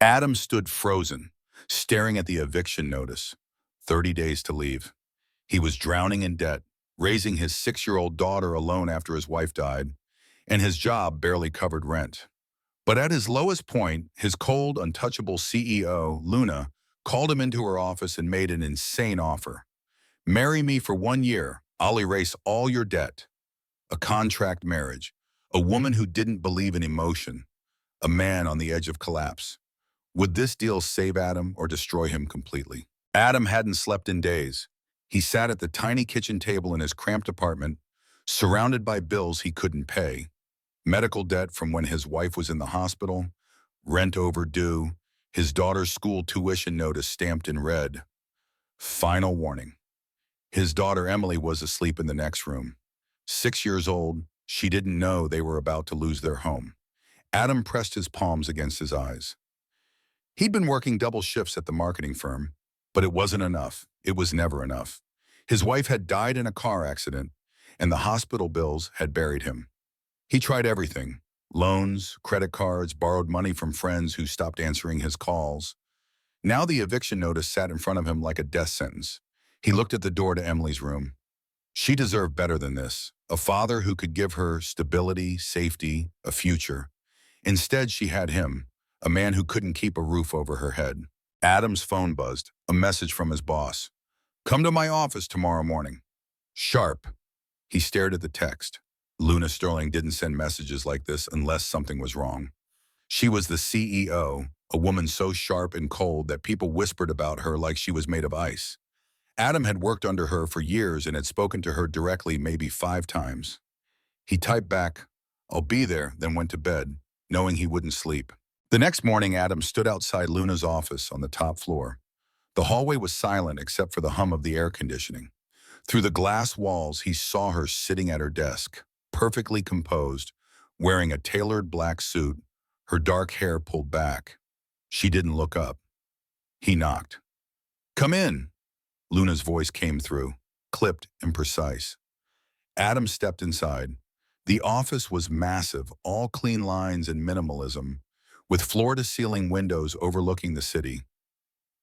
Adam stood frozen, staring at the eviction notice. 30 days to leave. He was drowning in debt, raising his 6-year-old daughter alone after his wife died, and his job barely covered rent. But at his lowest point, his cold, untouchable CEO, Luna, called him into her office and made an insane offer. Marry me for 1 year. I'll erase all your debt. A contract marriage. A woman who didn't believe in emotion. A man on the edge of collapse. Would this deal save Adam or destroy him completely? Adam hadn't slept in days. He sat at the tiny kitchen table in his cramped apartment, surrounded by bills he couldn't pay. Medical debt from when his wife was in the hospital, rent overdue, his daughter's school tuition notice stamped in red. Final warning. His daughter Emily was asleep in the next room. 6 years old, she didn't know they were about to lose their home. Adam pressed his palms against his eyes. He'd been working double shifts at the marketing firm, but it wasn't enough. It was never enough. His wife had died in a car accident, and the hospital bills had buried him. He tried everything: loans, credit cards, borrowed money from friends who stopped answering his calls. Now the eviction notice sat in front of him like a death sentence. He looked at the door to Emily's room. She deserved better than this, a father who could give her stability, safety, a future. Instead, she had him, a man who couldn't keep a roof over her head. Adam's phone buzzed, a message from his boss. Come to my office tomorrow morning. Sharp. He stared at the text. Luna Sterling didn't send messages like this unless something was wrong. She was the CEO, a woman so sharp and cold that people whispered about her like she was made of ice. Adam had worked under her for years and had spoken to her directly maybe 5 times. He typed back, I'll be there, then went to bed, knowing he wouldn't sleep. The next morning, Adam stood outside Luna's office on the top floor. The hallway was silent except for the hum of the air conditioning. Through the glass walls, he saw her sitting at her desk, perfectly composed, wearing a tailored black suit, her dark hair pulled back. She didn't look up. He knocked. Come in. Luna's voice came through, clipped and precise. Adam stepped inside. The office was massive, all clean lines and minimalism, with floor-to-ceiling windows overlooking the city.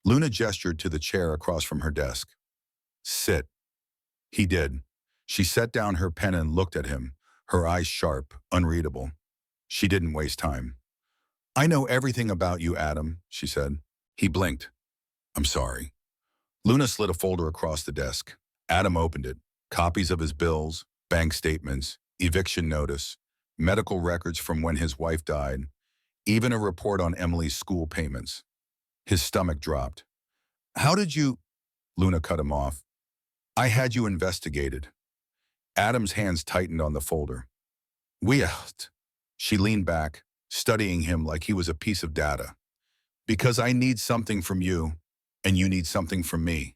Luna gestured to the chair across from her desk. Sit. He did. She set down her pen and looked at him, her eyes sharp, unreadable. She didn't waste time. I know everything about you, Adam, she said. He blinked. I'm sorry. Luna slid a folder across the desk. Adam opened it. Copies of his bills, bank statements, eviction notice, medical records from when his wife died, even a report on Emily's school payments. His stomach dropped. How did you... Luna cut him off. I had you investigated. Adam's hands tightened on the folder. She leaned back, studying him like he was a piece of data. Because I need something from you, and you need something from me.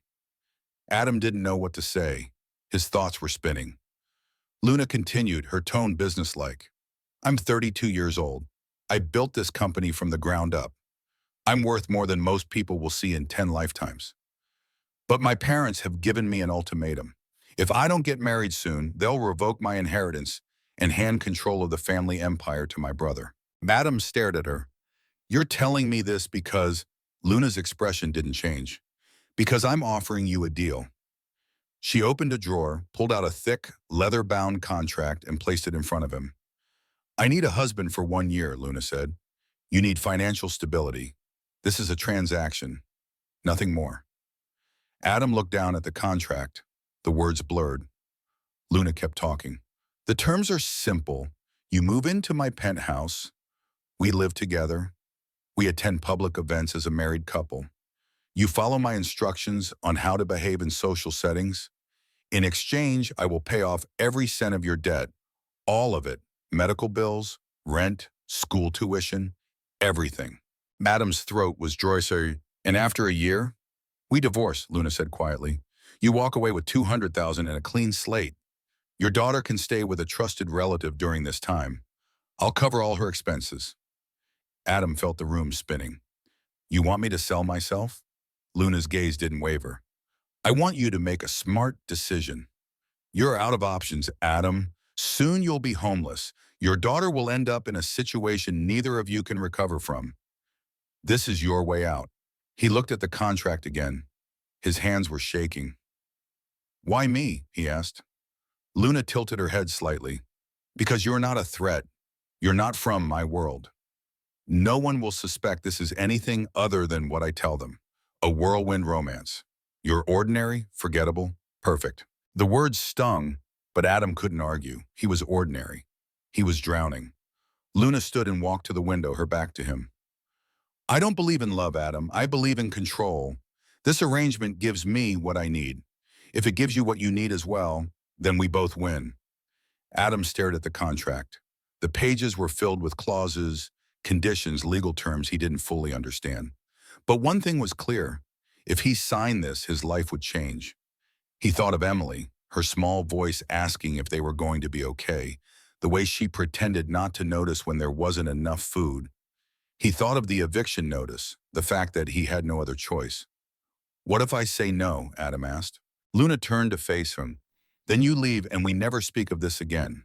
Adam didn't know what to say. His thoughts were spinning. Luna continued, her tone businesslike. I'm 32 years old. I built this company from the ground up. I'm worth more than most people will see in 10 lifetimes. But my parents have given me an ultimatum. If I don't get married soon, they'll revoke my inheritance and hand control of the family empire to my brother. Madam stared at her. You're telling me this because... Luna's expression didn't change. Because I'm offering you a deal. She opened a drawer, pulled out a thick, leather-bound contract and placed it in front of him. I need a husband for 1 year, Luna said. You need financial stability. This is a transaction. Nothing more. Adam looked down at the contract. The words blurred. Luna kept talking. The terms are simple. You move into my penthouse. We live together. We attend public events as a married couple. You follow my instructions on how to behave in social settings. In exchange, I will pay off every cent of your debt. All of it. Medical bills, rent, school tuition, everything. Madam's throat was dry, and after a year, we divorce, Luna said quietly. You walk away with $200,000 and a clean slate. Your daughter can stay with a trusted relative during this time. I'll cover all her expenses. Adam felt the room spinning. You want me to sell myself? Luna's gaze didn't waver. I want you to make a smart decision. You're out of options, Adam. Soon you'll be homeless. Your daughter will end up in a situation neither of you can recover from. This is your way out. He looked at the contract again. His hands were shaking. Why me? He asked. Luna tilted her head slightly. Because you're not a threat. You're not from my world. No one will suspect this is anything other than what I tell them. A whirlwind romance. You're ordinary, forgettable, perfect. The words stung, but Adam couldn't argue. He was ordinary. He was drowning. Luna stood and walked to the window, her back to him. I don't believe in love, Adam. I believe in control. This arrangement gives me what I need. If it gives you what you need as well, then we both win. Adam stared at the contract. The pages were filled with clauses, conditions, legal terms he didn't fully understand. But one thing was clear. If he signed this, his life would change. He thought of Emily, her small voice asking if they were going to be okay, the way she pretended not to notice when there wasn't enough food. He thought of the eviction notice, the fact that he had no other choice. What if I say no? Adam asked. Luna turned to face him. Then you leave and we never speak of this again.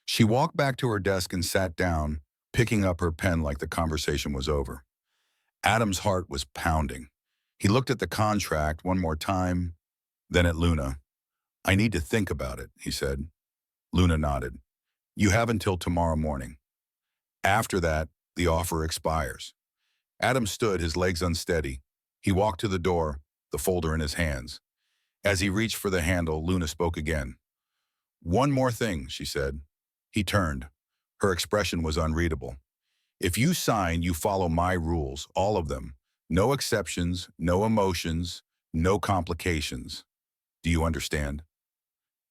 She walked back to her desk and sat down, picking up her pen like the conversation was over. Adam's heart was pounding. He looked at the contract one more time, then at Luna. I need to think about it, he said. Luna nodded. You have until tomorrow morning. After that, the offer expires. Adam stood, his legs unsteady. He walked to the door, the folder in his hands. As he reached for the handle, Luna spoke again. One more thing, she said. He turned. Her expression was unreadable. If you sign, you follow my rules, all of them. No exceptions, no emotions, no complications. Do you understand?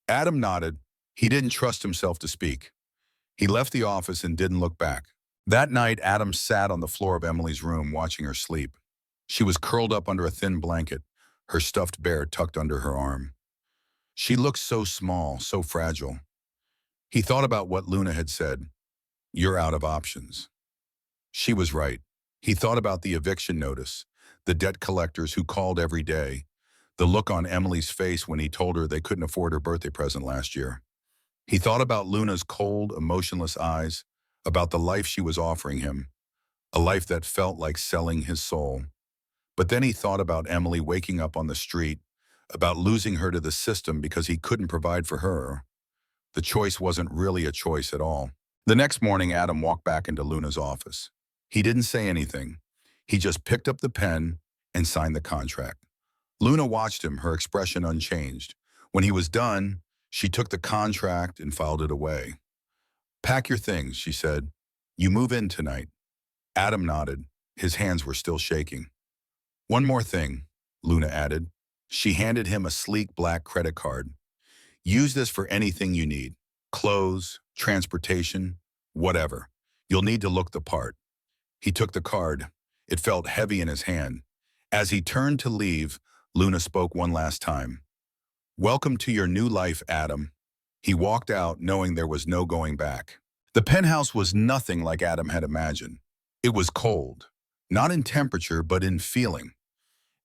Adam nodded. He didn't trust himself to speak. He left the office and didn't look back. That night, Adam sat on the floor of Emily's room watching her sleep. She was curled up under a thin blanket, her stuffed bear tucked under her arm. She looked so small, so fragile. He thought about what Luna had said. You're out of options. She was right. He thought about the eviction notice, the debt collectors who called every day, the look on Emily's face when he told her they couldn't afford her birthday present last year. He thought about Luna's cold, emotionless eyes, about the life she was offering him, a life that felt like selling his soul. But then he thought about Emily waking up on the street, about losing her to the system because he couldn't provide for her. The choice wasn't really a choice at all. The next morning, Adam walked back into Luna's office. He didn't say anything. He just picked up the pen and signed the contract. Luna watched him, her expression unchanged. When he was done, she took the contract and filed it away. Pack your things, she said. You move in tonight. Adam nodded. His hands were still shaking. One more thing, Luna added. She handed him a sleek black credit card. Use this for anything you need. Clothes, transportation, whatever. You'll need to look the part. He took the card. It felt heavy in his hand. As he turned to leave, Luna spoke one last time. Welcome to your new life, Adam. He walked out knowing there was no going back. The penthouse was nothing like Adam had imagined. It was cold, not in temperature, but in feeling.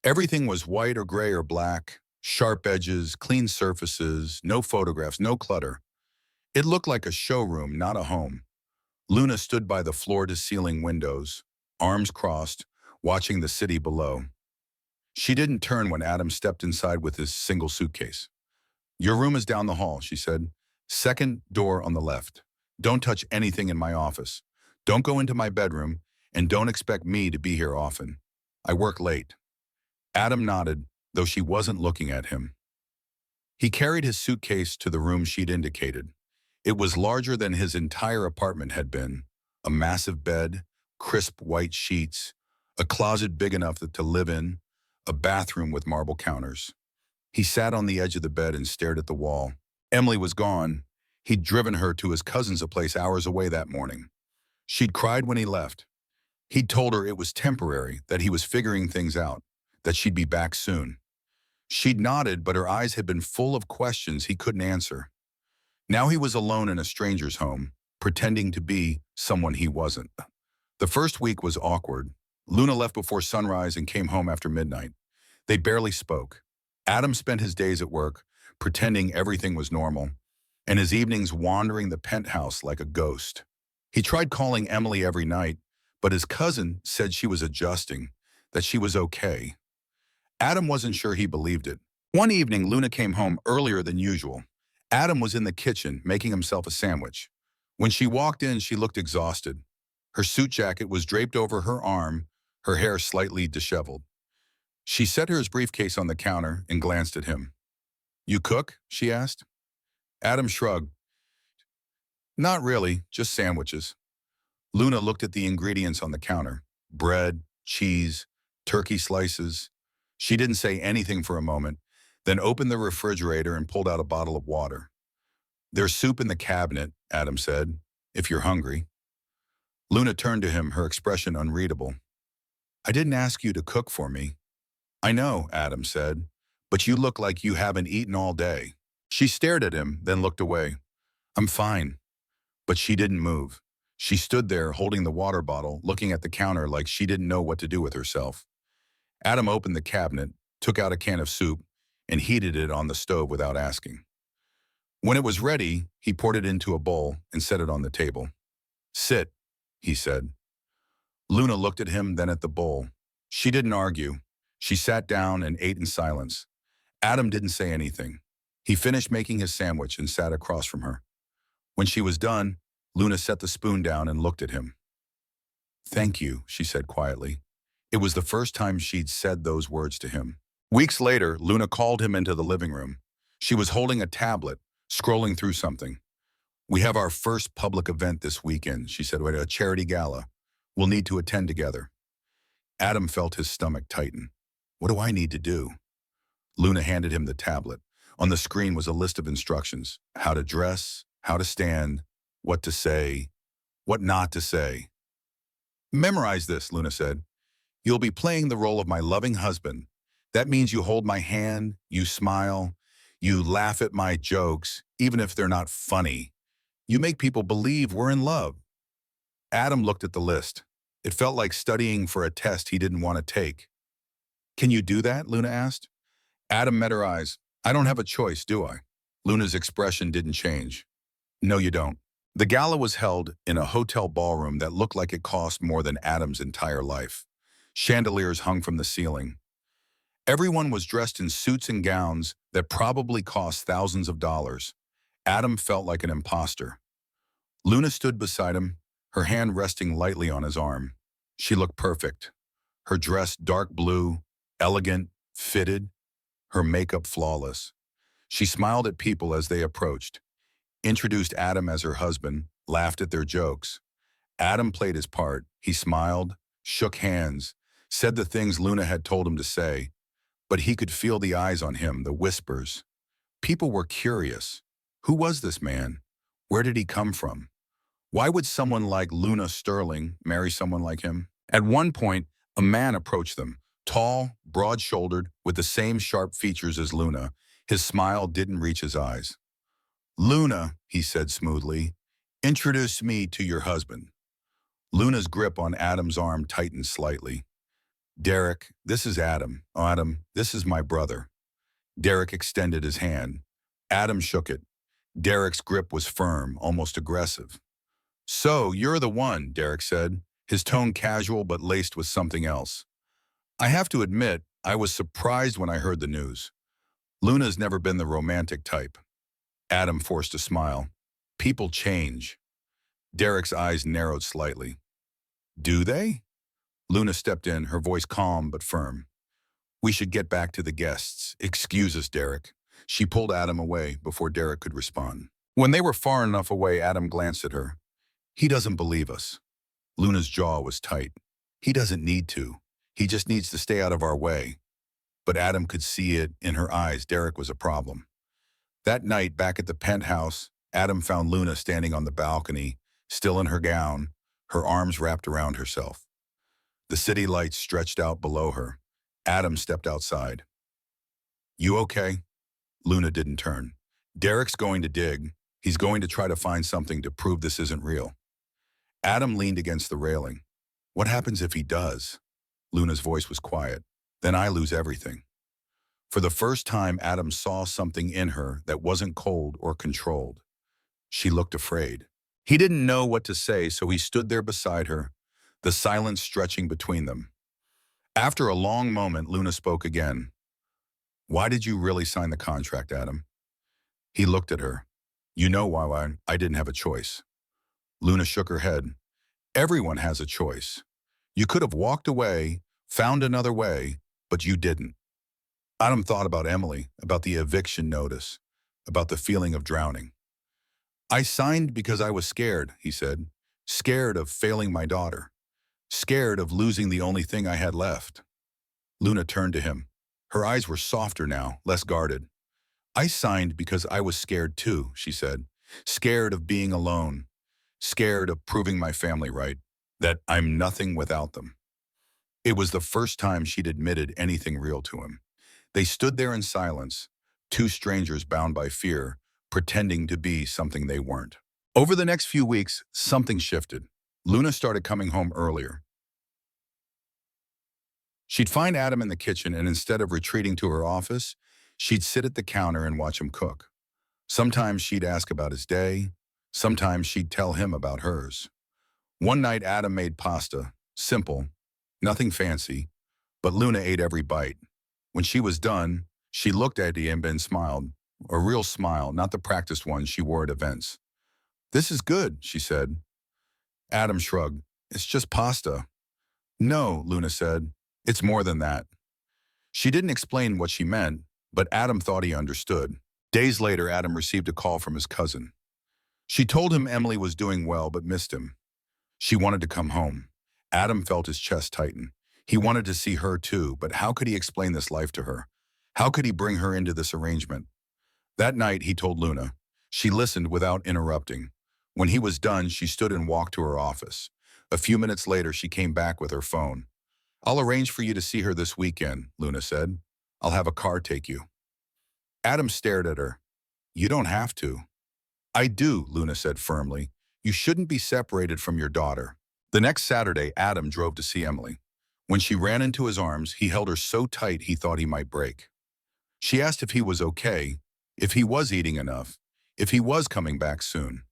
Everything was white or gray or black, sharp edges, clean surfaces, no photographs, no clutter. It looked like a showroom, not a home. Luna stood by the floor-to-ceiling windows, arms crossed, watching the city below. She didn't turn when Adam stepped inside with his single suitcase. Your room is down the hall, she said. Second door on the left. Don't touch anything in my office. Don't go into my bedroom, and don't expect me to be here often. I work late. Adam nodded, though she wasn't looking at him. He carried his suitcase to the room she'd indicated. It was larger than his entire apartment had been. A massive bed, crisp white sheets, a closet big enough to live in, a bathroom with marble counters. He sat on the edge of the bed and stared at the wall. Emily was gone. He'd driven her to his cousin's place hours away that morning. She'd cried when he left. He'd told her it was temporary, that he was figuring things out, that she'd be back soon. She'd nodded, but her eyes had been full of questions he couldn't answer. Now he was alone in a stranger's home, pretending to be someone he wasn't. The first week was awkward. Luna left before sunrise and came home after midnight. They barely spoke. Adam spent his days at work, pretending everything was normal, and his evenings wandering the penthouse like a ghost. He tried calling Emily every night, but his cousin said she was adjusting, that she was okay. Adam wasn't sure he believed it. One evening, Luna came home earlier than usual. Adam was in the kitchen making himself a sandwich. When she walked in, she looked exhausted. Her suit jacket was draped over her arm, her hair slightly disheveled. She set her briefcase on the counter and glanced at him. "You cook?" she asked. Adam shrugged. "Not really, just sandwiches." Luna looked at the ingredients on the counter. Bread, cheese, turkey slices. She didn't say anything for a moment, then opened the refrigerator and pulled out a bottle of water. "There's soup in the cabinet," Adam said, "if you're hungry." Luna turned to him, her expression unreadable. "I didn't ask you to cook for me." "I know," Adam said, "but you look like you haven't eaten all day." She stared at him, then looked away. "I'm fine." But she didn't move. She stood there holding the water bottle, looking at the counter like she didn't know what to do with herself. Adam opened the cabinet, took out a can of soup, and heated it on the stove without asking. When it was ready, he poured it into a bowl and set it on the table. "Sit," he said. Luna looked at him, then at the bowl. She didn't argue. She sat down and ate in silence. Adam didn't say anything. He finished making his sandwich and sat across from her. When she was done, Luna set the spoon down and looked at him. "Thank you," she said quietly. It was the first time she'd said those words to him. Weeks later, Luna called him into the living room. She was holding a tablet, scrolling through something. "We have our first public event this weekend," she said, "a charity gala. We'll need to attend together." Adam felt his stomach tighten. "What do I need to do?" Luna handed him the tablet. On the screen was a list of instructions: how to dress, how to stand, what to say, what not to say. "Memorize this," Luna said. "You'll be playing the role of my loving husband. That means you hold my hand, you smile, you laugh at my jokes, even if they're not funny. You make people believe we're in love." Adam looked at the list. It felt like studying for a test he didn't want to take. "Can you do that?" Luna asked. Adam met her eyes. "I don't have a choice, do I?" Luna's expression didn't change. "No, you don't." The gala was held in a hotel ballroom that looked like it cost more than Adam's entire life. Chandeliers hung from the ceiling. Everyone was dressed in suits and gowns that probably cost thousands of dollars. Adam felt like an imposter. Luna stood beside him, her hand resting lightly on his arm. She looked perfect. Her dress dark blue, elegant, fitted, her makeup flawless. She smiled at people as they approached, introduced Adam as her husband, laughed at their jokes. Adam played his part. He smiled, shook hands, said the things Luna had told him to say, but he could feel the eyes on him, the whispers. People were curious. Who was this man? Where did he come from? Why would someone like Luna Sterling marry someone like him? At one point, a man approached them, tall, broad-shouldered, with the same sharp features as Luna. His smile didn't reach his eyes. "Luna," he said smoothly, "introduce me to your husband." Luna's grip on Adam's arm tightened slightly. "Derek, this is Adam. Oh, Adam, this is my brother." Derek extended his hand. Adam shook it. Derek's grip was firm, almost aggressive. "So, you're the one," Derek said, his tone casual but laced with something else. "I have to admit, I was surprised when I heard the news. Luna's never been the romantic type." Adam forced a smile. "People change." Derek's eyes narrowed slightly. "Do they?" Luna stepped in, her voice calm but firm. "We should get back to the guests. Excuse us, Derek." She pulled Adam away before Derek could respond. When they were far enough away, Adam glanced at her. "He doesn't believe us." Luna's jaw was tight. "He doesn't need to. He just needs to stay out of our way." But Adam could see it in her eyes. Derek was a problem. That night, back at the penthouse, Adam found Luna standing on the balcony, still in her gown, her arms wrapped around herself. The city lights stretched out below her. Adam stepped outside. "You okay?" Luna didn't turn. "Derek's going to dig. He's going to try to find something to prove this isn't real." Adam leaned against the railing. "What happens if he does?" Luna's voice was quiet. "Then I lose everything." For the first time, Adam saw something in her that wasn't cold or controlled. She looked afraid. He didn't know what to say, so he stood there beside her, the silence stretching between them. After a long moment, Luna spoke again. "Why did you really sign the contract, Adam?" He looked at her. "You know why I didn't have a choice." Luna shook her head. "Everyone has a choice. You could have walked away, found another way, but you didn't." Adam thought about Emily, about the eviction notice, about the feeling of drowning. "I signed because I was scared," he said. "Scared of failing my daughter. Scared of losing the only thing I had left." Luna turned to him. Her eyes were softer now, less guarded. "I signed because I was scared too," she said. "Scared of being alone. Scared of proving my family right, that I'm nothing without them." It was the first time she'd admitted anything real to him. They stood there in silence, two strangers bound by fear, pretending to be something they weren't. Over the next few weeks, something shifted. Luna started coming home earlier. She'd find Adam in the kitchen, and instead of retreating to her office, she'd sit at the counter and watch him cook. Sometimes she'd ask about his day. Sometimes she'd tell him about hers. One night, Adam made pasta. Simple, nothing fancy, but Luna ate every bite. When she was done, she looked at him and smiled. A real smile, not the practiced one she wore at events. "This is good," she said. Adam shrugged. "It's just pasta." "No," Luna said. "It's more than that." She didn't explain what she meant, but Adam thought he understood. Days later, Adam received a call from his cousin. She told him Emily was doing well but missed him. She wanted to come home. Adam felt his chest tighten. He wanted to see her too, but how could he explain this life to her? How could he bring her into this arrangement? That night, he told Luna. She listened without interrupting. When he was done, she stood and walked to her office. A few minutes later, she came back with her phone. "I'll arrange for you to see her this weekend," Luna said. "I'll have a car take you." Adam stared at her. "You don't have to." "I do," Luna said firmly. "You shouldn't be separated from your daughter." The next Saturday, Adam drove to see Emily. When she ran into his arms, he held her so tight he thought he might break. She asked if he was okay, if he was eating enough, if he was coming back soon.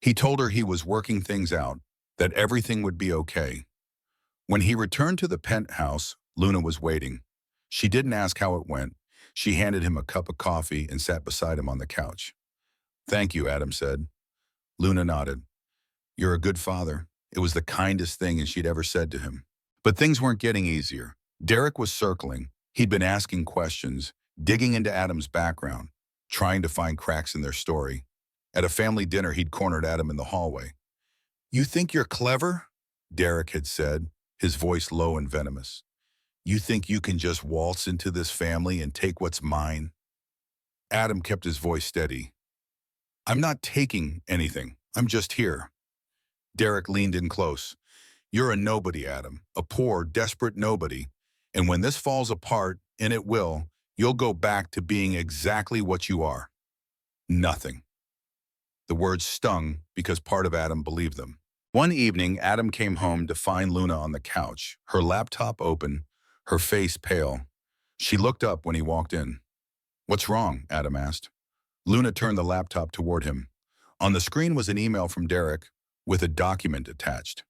He told her he was working things out, that everything would be okay. When he returned to the penthouse, Luna was waiting. She didn't ask how it went. She handed him a cup of coffee and sat beside him on the couch. "Thank you," Adam said. Luna nodded. "You're a good father." It was the kindest thing she'd ever said to him. But things weren't getting easier. Derek was circling. He'd been asking questions, digging into Adam's background, trying to find cracks in their story. At a family dinner, he'd cornered Adam in the hallway. "You think you're clever?" Derek had said, his voice low and venomous. "You think you can just waltz into this family and take what's mine?" Adam kept his voice steady. "I'm not taking anything. I'm just here." Derek leaned in close. "You're a nobody, Adam, a poor, desperate nobody. And when this falls apart, and it will, you'll go back to being exactly what you are. Nothing." The words stung because part of Adam believed them. One evening, Adam came home to find Luna on the couch, her laptop open, her face pale. She looked up when he walked in. "What's wrong?" Adam asked. Luna turned the laptop toward him. On the screen was an email from Derek with a document attached.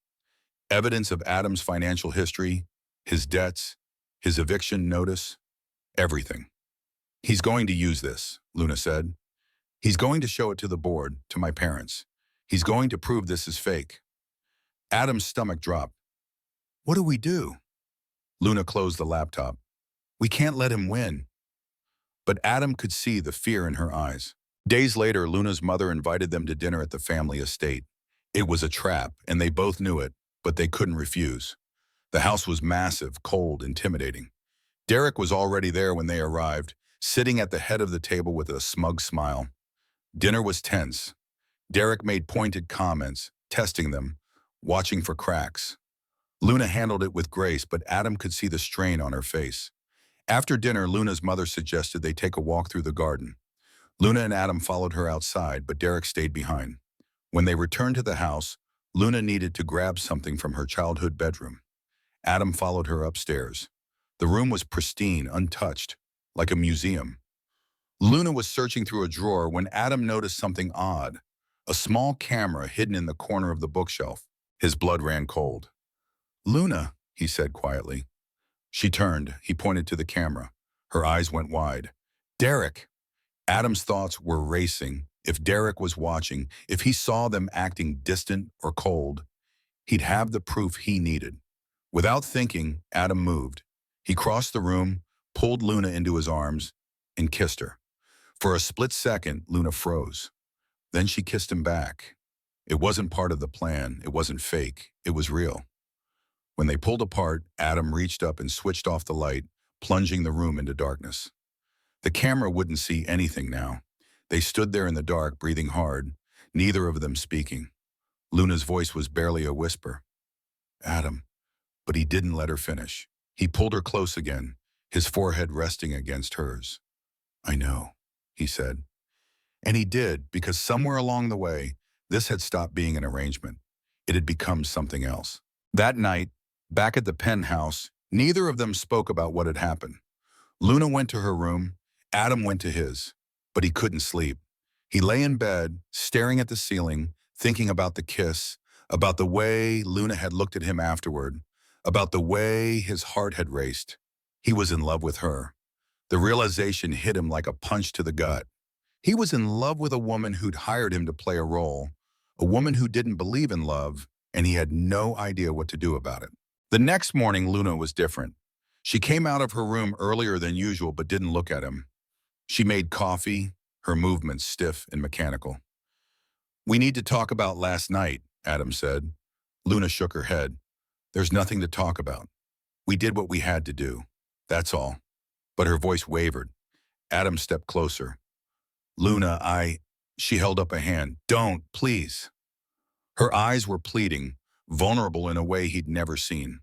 Evidence of Adam's financial history, his debts, his eviction notice, everything. "He's going to use this," Luna said. "He's going to show it to the board, to my parents. He's going to prove this is fake." Adam's stomach dropped. "What do we do?" Luna closed the laptop. "We can't let him win." But Adam could see the fear in her eyes. Days later, Luna's mother invited them to dinner at the family estate. It was a trap, and they both knew it, but they couldn't refuse. The house was massive, cold, intimidating. Derek was already there when they arrived, sitting at the head of the table with a smug smile. Dinner was tense. Derek made pointed comments, testing them, watching for cracks. Luna handled it with grace, but Adam could see the strain on her face. After dinner, Luna's mother suggested they take a walk through the garden. Luna and Adam followed her outside, but Derek stayed behind. When they returned to the house, Luna needed to grab something from her childhood bedroom. Adam followed her upstairs. The room was pristine, untouched, like a museum. Luna was searching through a drawer when Adam noticed something odd, a small camera hidden in the corner of the bookshelf. His blood ran cold. "Luna," he said quietly. She turned. He pointed to the camera. Her eyes went wide. "Derek!" Adam's thoughts were racing. If Derek was watching, if he saw them acting distant or cold, he'd have the proof he needed. Without thinking, Adam moved. He crossed the room, pulled Luna into his arms, and kissed her. For a split second, Luna froze. Then she kissed him back. It wasn't part of the plan. It wasn't fake. It was real. When they pulled apart, Adam reached up and switched off the light, plunging the room into darkness. The camera wouldn't see anything now. They stood there in the dark, breathing hard, neither of them speaking. Luna's voice was barely a whisper. "Adam." But he didn't let her finish. He pulled her close again, his forehead resting against hers. "I know," he said. And he did, because somewhere along the way, this had stopped being an arrangement. It had become something else. That night, back at the penthouse, neither of them spoke about what had happened. Luna went to her room, Adam went to his, but he couldn't sleep. He lay in bed, staring at the ceiling, thinking about the kiss, about the way Luna had looked at him afterward, about the way his heart had raced. He was in love with her. The realization hit him like a punch to the gut. He was in love with a woman who'd hired him to play a role, a woman who didn't believe in love, and he had no idea what to do about it. The next morning, Luna was different. She came out of her room earlier than usual but didn't look at him. She made coffee, her movements stiff and mechanical. "We need to talk about last night," Adam said. Luna shook her head. "There's nothing to talk about. We did what we had to do. That's all." But her voice wavered. Adam stepped closer. "Luna, She held up a hand. "Don't, please." Her eyes were pleading, vulnerable in a way he'd never seen.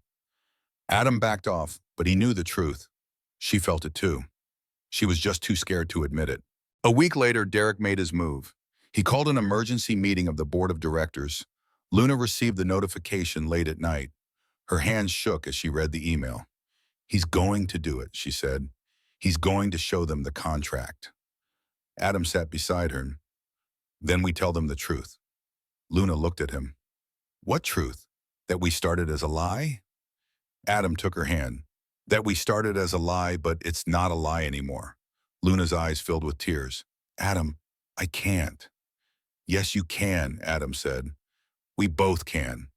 Adam backed off, but he knew the truth. She felt it too. She was just too scared to admit it. A week later, Derek made his move. He called an emergency meeting of the board of directors. Luna received the notification late at night. Her hands shook as she read the email. "He's going to do it," she said. "He's going to show them the contract." Adam sat beside her. "Then we tell them the truth." Luna looked at him. "What truth? That we started as a lie?" Adam took her hand. "That we started as a lie, but it's not a lie anymore." Luna's eyes filled with tears. "Adam, I can't." "Yes, you can," Adam said. "We both can."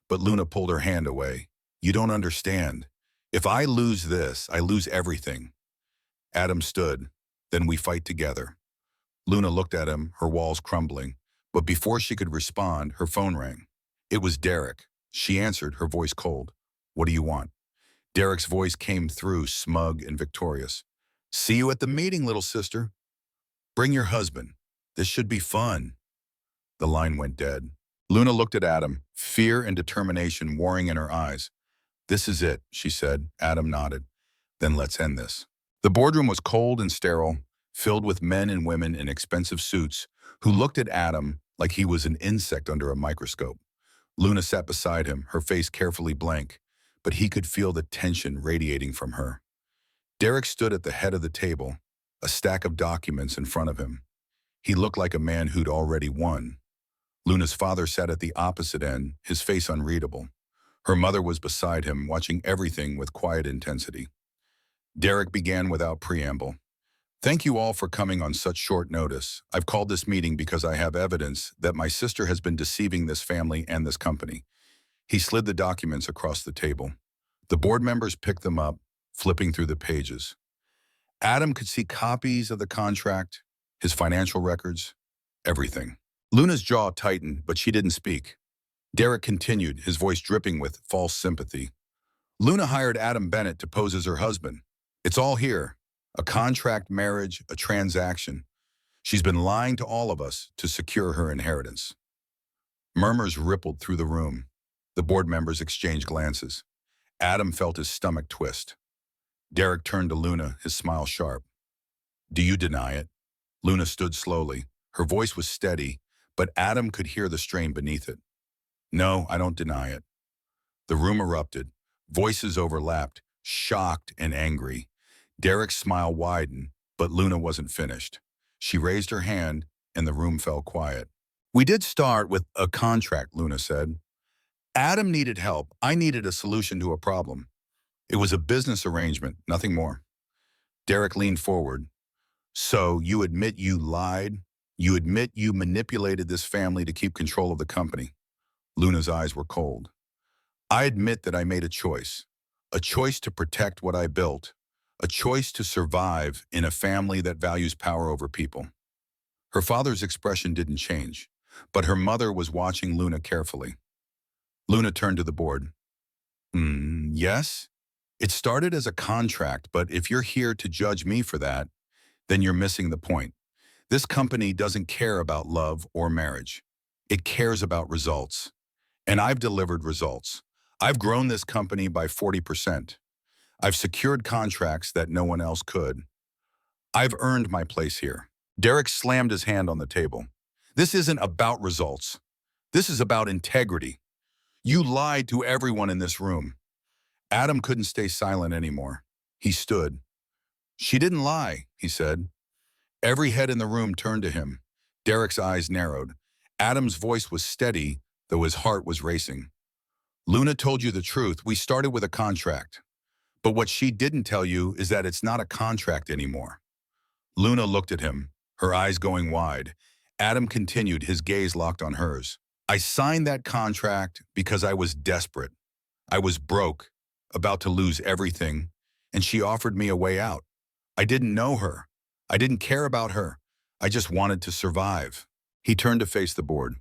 But Luna pulled her hand away. "You don't understand. If I lose this, I lose everything." Adam stood. "Then we fight together." Luna looked at him, her walls crumbling. But before she could respond, her phone rang. It was Derek. She answered, her voice cold. "What do you want?" Derek's voice came through, smug and victorious. "See you at the meeting, little sister. Bring your husband. This should be fun." The line went dead. Luna looked at Adam, fear and determination warring in her eyes. "This is it," she said. Adam nodded. "Then let's end this." The boardroom was cold and sterile, filled with men and women in expensive suits who looked at Adam like he was an insect under a microscope. Luna sat beside him, her face carefully blank, but he could feel the tension radiating from her. Derek stood at the head of the table, a stack of documents in front of him. He looked like a man who'd already won. Luna's father sat at the opposite end, his face unreadable. Her mother was beside him, watching everything with quiet intensity. Derek began without preamble. "Thank you all for coming on such short notice. I've called this meeting because I have evidence that my sister has been deceiving this family and this company." He slid the documents across the table. The board members picked them up, flipping through the pages. Adam could see copies of the contract, his financial records, everything. Luna's jaw tightened, but she didn't speak. Derek continued, his voice dripping with false sympathy. "Luna hired Adam Bennett to pose as her husband. It's all here. A contract marriage, a transaction. She's been lying to all of us to secure her inheritance." Murmurs rippled through the room. The board members exchanged glances. Adam felt his stomach twist. Derek turned to Luna, his smile sharp. "Do you deny it?" Luna stood slowly. Her voice was steady, but Adam could hear the strain beneath it. "No, I don't deny it." The room erupted. Voices overlapped, shocked and angry. Derek's smile widened, but Luna wasn't finished. She raised her hand, and the room fell quiet. "We did start with a contract," Luna said. Adam needed help. I needed a solution to a problem. It was a business arrangement, nothing more. Derek leaned forward. So you admit you lied? You admit you manipulated this family to keep control of the company? Luna's eyes were cold. I admit that I made a choice to protect what I built, a choice to survive in a family that values power over people. Her father's expression didn't change, but her mother was watching Luna carefully. Luna turned to the board. Yes? It started as a contract, but if you're here to judge me for that, then you're missing the point. This company doesn't care about love or marriage. It cares about results. And I've delivered results. I've grown this company by 40%. I've secured contracts that no one else could. I've earned my place here. Derek slammed his hand on the table. This isn't about results. This is about integrity. You lied to everyone in this room. Adam couldn't stay silent anymore. He stood. She didn't lie, he said. Every head in the room turned to him. Derek's eyes narrowed. Adam's voice was steady, though his heart was racing. Luna told you the truth. We started with a contract. But what she didn't tell you is that it's not a contract anymore. Luna looked at him, her eyes going wide. Adam continued, his gaze locked on hers. I signed that contract because I was desperate. I was broke, about to lose everything, and she offered me a way out. I didn't know her. I didn't care about her. I just wanted to survive. He turned to face the board.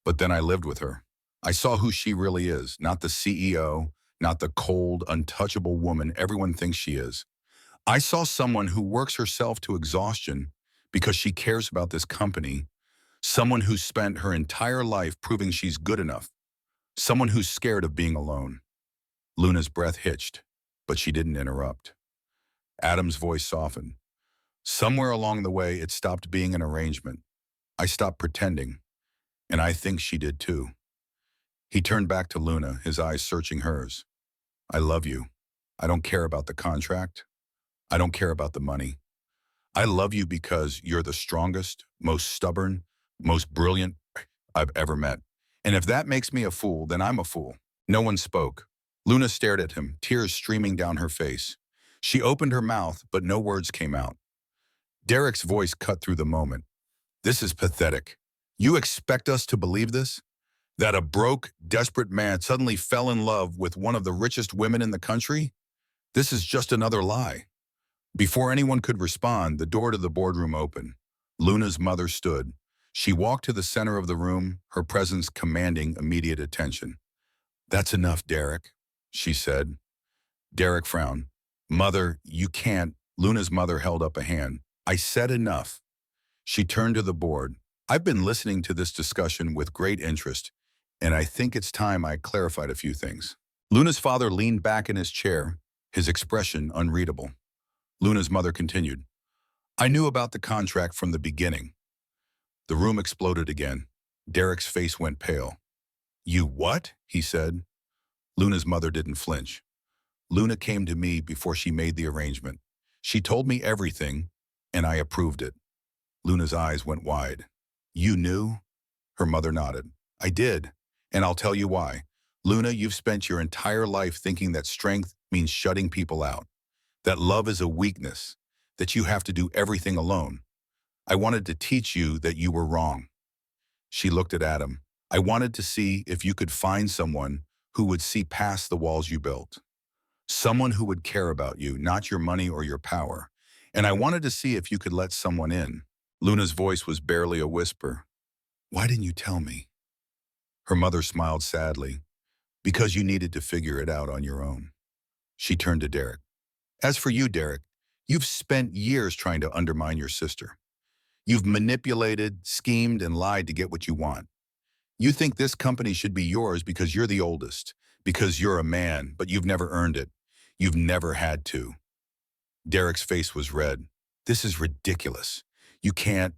But then I lived with her. I saw who she really is, not the CEO, not the cold, untouchable woman everyone thinks she is. I saw someone who works herself to exhaustion because she cares about this company, someone who's spent her entire life proving she's good enough, someone who's scared of being alone. Luna's breath hitched, but she didn't interrupt. Adam's voice softened. Somewhere along the way, it stopped being an arrangement. I stopped pretending, and I think she did too. He turned back to Luna, his eyes searching hers. I love you. I don't care about the contract. I don't care about the money. I love you because you're the strongest, most stubborn, most brilliant I've ever met. And if that makes me a fool, then I'm a fool. No one spoke. Luna stared at him, tears streaming down her face. She opened her mouth, but no words came out. Derek's voice cut through the moment. This is pathetic. You expect us to believe this? That a broke, desperate man suddenly fell in love with one of the richest women in the country? This is just another lie. Before anyone could respond, the door to the boardroom opened. Luna's mother stood. She walked to the center of the room, her presence commanding immediate attention. That's enough, Derek, she said. Derek frowned. Mother, you can't. Luna's mother held up a hand. I said enough. She turned to the board. I've been listening to this discussion with great interest, and I think it's time I clarified a few things. Luna's father leaned back in his chair, his expression unreadable. Luna's mother continued. I knew about the contract from the beginning. The room exploded again. Derek's face went pale. You what? He said. Luna's mother didn't flinch. Luna came to me before she made the arrangement. She told me everything, and I approved it. Luna's eyes went wide. You knew? Her mother nodded. I did, and I'll tell you why. Luna, you've spent your entire life thinking that strength means shutting people out, that love is a weakness, that you have to do everything alone. I wanted to teach you that you were wrong. She looked at Adam. I wanted to see if you could find someone who would see past the walls you built. Someone who would care about you, not your money or your power. And I wanted to see if you could let someone in. Luna's voice was barely a whisper. Why didn't you tell me? Her mother smiled sadly. Because you needed to figure it out on your own. She turned to Derek. As for you, Derek, you've spent years trying to undermine your sister. You've manipulated, schemed, and lied to get what you want. You think this company should be yours because you're the oldest, because you're a man, but you've never earned it. You've never had to. Derek's face was red. This is ridiculous. You can't.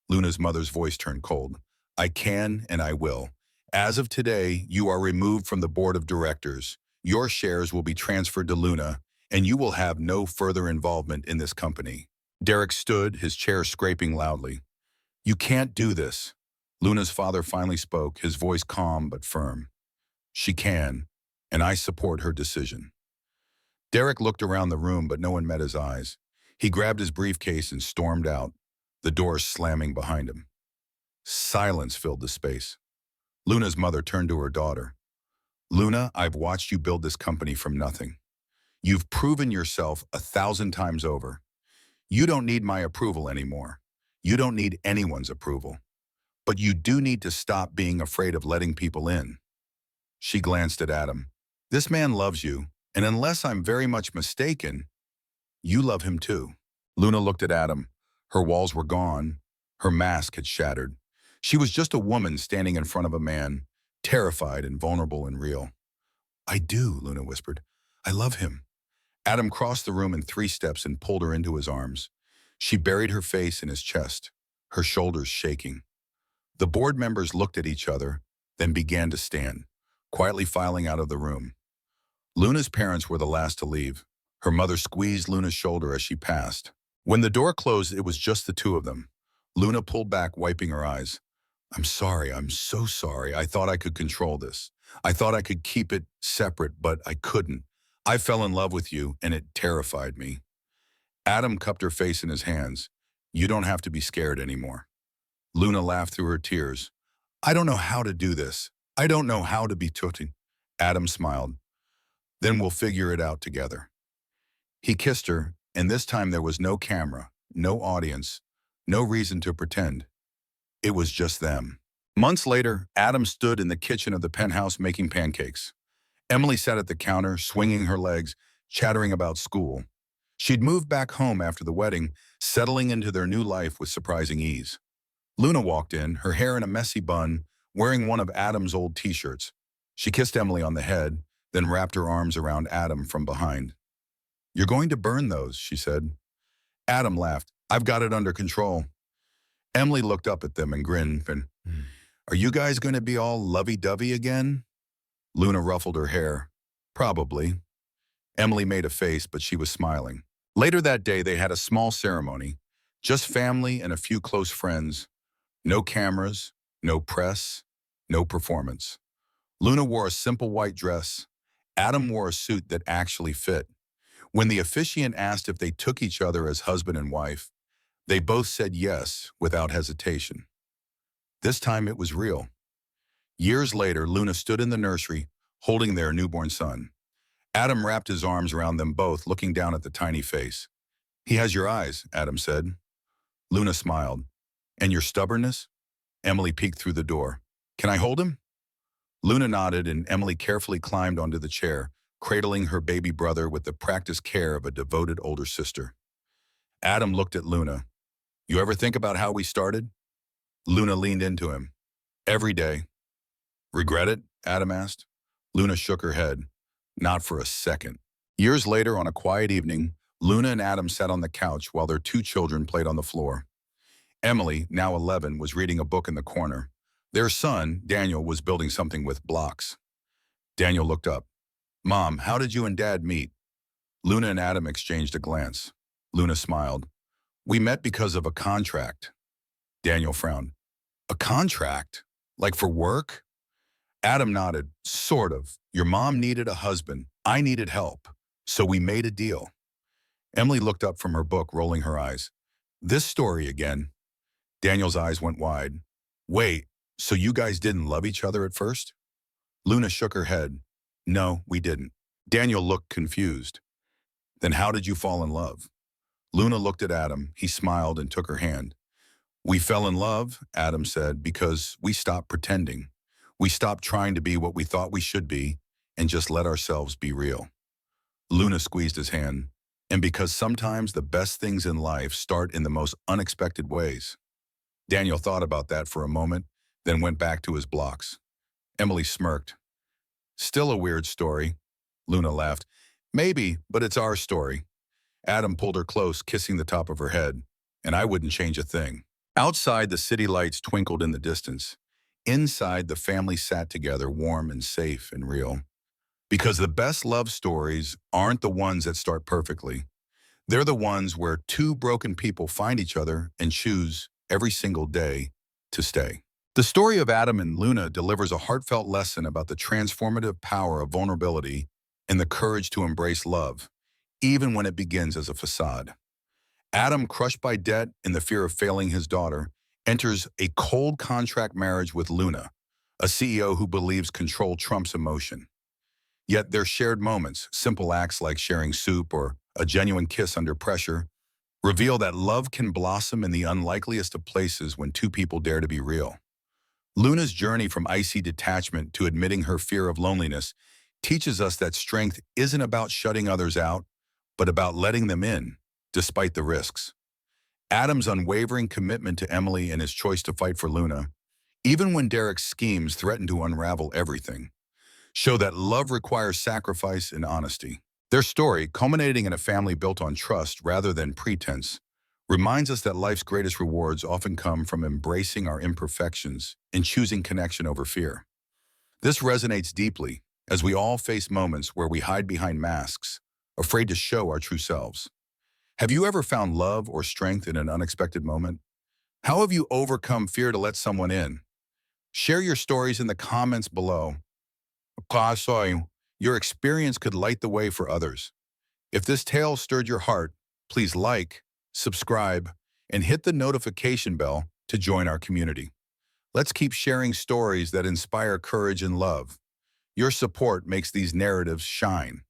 Luna's mother's voice turned cold. I can and I will. As of today, you are removed from the board of directors. Your shares will be transferred to Luna, and you will have no further involvement in this company. Derek stood, his chair scraping loudly. You can't do this. Luna's father finally spoke, his voice calm but firm. She can, and I support her decision. Derek looked around the room, but no one met his eyes. He grabbed his briefcase and stormed out, the door slamming behind him. Silence filled the space. Luna's mother turned to her daughter. Luna, I've watched you build this company from nothing. You've proven yourself 1,000 times over. You don't need my approval anymore. You don't need anyone's approval. But you do need to stop being afraid of letting people in. She glanced at Adam. This man loves you, and unless I'm very much mistaken, you love him too. Luna looked at Adam. Her walls were gone. Her mask had shattered. She was just a woman standing in front of a man, terrified and vulnerable and real. I do, Luna whispered. I love him. Adam crossed the room in 3 steps and pulled her into his arms. She buried her face in his chest, her shoulders shaking. The board members looked at each other, then began to stand, quietly filing out of the room. Luna's parents were the last to leave. Her mother squeezed Luna's shoulder as she passed. When the door closed, it was just the two of them. Luna pulled back, wiping her eyes. I'm sorry, I'm so sorry. I thought I could control this. I thought I could keep it separate, but I couldn't. I fell in love with you, and it terrified me. Adam cupped her face in his hands. You don't have to be scared anymore. Luna laughed through her tears. I don't know how to do this. I don't know how to be tooting. Adam smiled. Then we'll figure it out together. He kissed her, and this time there was no camera, no audience, no reason to pretend. It was just them. Months later, Adam stood in the kitchen of the penthouse making pancakes. Emily sat at the counter, swinging her legs, chattering about school. She'd moved back home after the wedding, settling into their new life with surprising ease. Luna walked in, her hair in a messy bun, wearing one of Adam's old t-shirts. She kissed Emily on the head, then wrapped her arms around Adam from behind. You're going to burn those, she said. Adam laughed. I've got it under control. Emily looked up at them and grinned. Are you guys going to be all lovey-dovey again? Luna ruffled her hair. Probably. Emily made a face, but she was smiling. Later that day, they had a small ceremony. Just family and a few close friends. No cameras, no press, no performance. Luna wore a simple white dress. Adam wore a suit that actually fit. When the officiant asked if they took each other as husband and wife, they both said yes without hesitation. This time it was real. Years later, Luna stood in the nursery, holding their newborn son. Adam wrapped his arms around them both, looking down at the tiny face. He has your eyes, Adam said. Luna smiled. And your stubbornness? Emily peeked through the door. Can I hold him? Luna nodded, and Emily carefully climbed onto the chair, cradling her baby brother with the practiced care of a devoted older sister. Adam looked at Luna. You ever think about how we started? Luna leaned into him. Every day. Regret it? Adam asked. Luna shook her head. Not for a second. Years later, on a quiet evening, Luna and Adam sat on the couch while their 2 children played on the floor. Emily, now 11, was reading a book in the corner. Their son, Daniel, was building something with blocks. Daniel looked up. Mom, how did you and Dad meet? Luna and Adam exchanged a glance. Luna smiled. We met because of a contract. Daniel frowned. A contract? Like for work? Adam nodded. Sort of. Your mom needed a husband. I needed help. So we made a deal. Emily looked up from her book, rolling her eyes. This story again. Daniel's eyes went wide. Wait, so you guys didn't love each other at first? Luna shook her head. No, we didn't. Daniel looked confused. Then how did you fall in love? Luna looked at Adam. He smiled and took her hand. We fell in love, Adam said, because we stopped pretending. We stopped trying to be what we thought we should be and just let ourselves be real. Luna squeezed his hand. And because sometimes the best things in life start in the most unexpected ways. Daniel thought about that for a moment, then went back to his blocks. Emily smirked. Still a weird story. Luna laughed. Maybe, but it's our story. Adam pulled her close, kissing the top of her head. And I wouldn't change a thing. Outside, the city lights twinkled in the distance. Inside, the family sat together, warm and safe and real. Because the best love stories aren't the ones that start perfectly. They're the ones where 2 broken people find each other and choose every single day to stay. The story of Adam and Luna delivers a heartfelt lesson about the transformative power of vulnerability and the courage to embrace love, even when it begins as a facade. Adam, crushed by debt and the fear of failing his daughter, enters a cold contract marriage with Luna, a CEO who believes control trumps emotion. Yet their shared moments, simple acts like sharing soup or a genuine kiss under pressure, reveal that love can blossom in the unlikeliest of places when two people dare to be real. Luna's journey from icy detachment to admitting her fear of loneliness teaches us that strength isn't about shutting others out, but about letting them in, despite the risks. Adam's unwavering commitment to Emily and his choice to fight for Luna, even when Derek's schemes threaten to unravel everything, show that love requires sacrifice and honesty. Their story, culminating in a family built on trust rather than pretense, reminds us that life's greatest rewards often come from embracing our imperfections and choosing connection over fear. This resonates deeply as we all face moments where we hide behind masks, afraid to show our true selves. Have you ever found love or strength in an unexpected moment? How have you overcome fear to let someone in? Share your stories in the comments below. Your experience could light the way for others. If this tale stirred your heart, please like, subscribe, and hit the notification bell to join our community. Let's keep sharing stories that inspire courage and love. Your support makes these narratives shine.